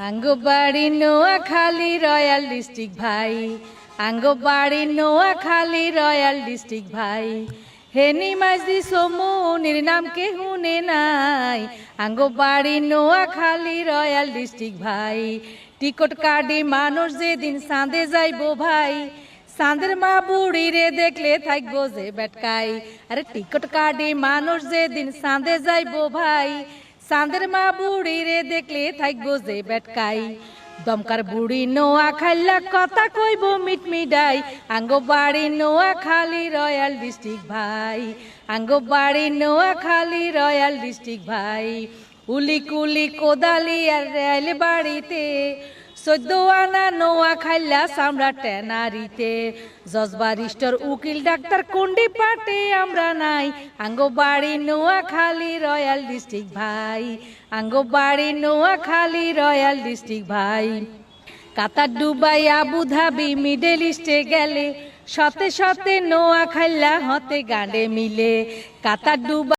আঙ্গো বাড়ি Noakhali royal district ভাই, আঙ্গো বাড়ি নোয়াখালী রয়্যাল ডিস্ট্রিক্ট ভাই। হেনি মাঝি সমুনির নাম কে হুনে নাই, আঙ্গো বাড়ি নোয়াখালী রয়্যাল ডিস্ট্রিক্ট ভাই। টিকট কাটি মানুষ যেদিন চাঁদে যাইবো ভাই, চাঁদের মা বুড়ি রে দেখলে থাকবো যে বেটকাই। আরে টিকট কাটি মানুষ যেদিন চাঁদে যাইবো ভাই, চাঁদের মা বুড়ি রে দেখলে থাকবো যে বেটকাই। দমকার বুড়ি নোয়াখালী কথা কইব মিটমিডাই, আঙ্গো বাড়ি নোয়াখালী রয়্যাল ডিস্ট্রিক্ট ভাই, আঙ্গো বাড়ি নোয়াখালী রয়্যাল ডিস্ট্রিক্ট ভাই। উলি কুলি কোদালি আর রেল বাড়িতে, 14 আনা নোয়াখালী সামরা টেনারিতে। জজ বারিস্টার উকিল ডাক্তার কোন্ডি পাটে আমরা নাই, আঙ্গো বাড়ি নোয়াখালী রয়্যাল ডিস্ট্রিক্ট ভাই, আঙ্গো বাড়ি নোয়াখালী রয়্যাল ডিস্ট্রিক্ট ভাই। কাতার দুবাই আবুধাবি মিডল ইস্টে গেলে, শতে শতে নোয়াখালী হতে গাঁডে মিলে। কাতার দুবাই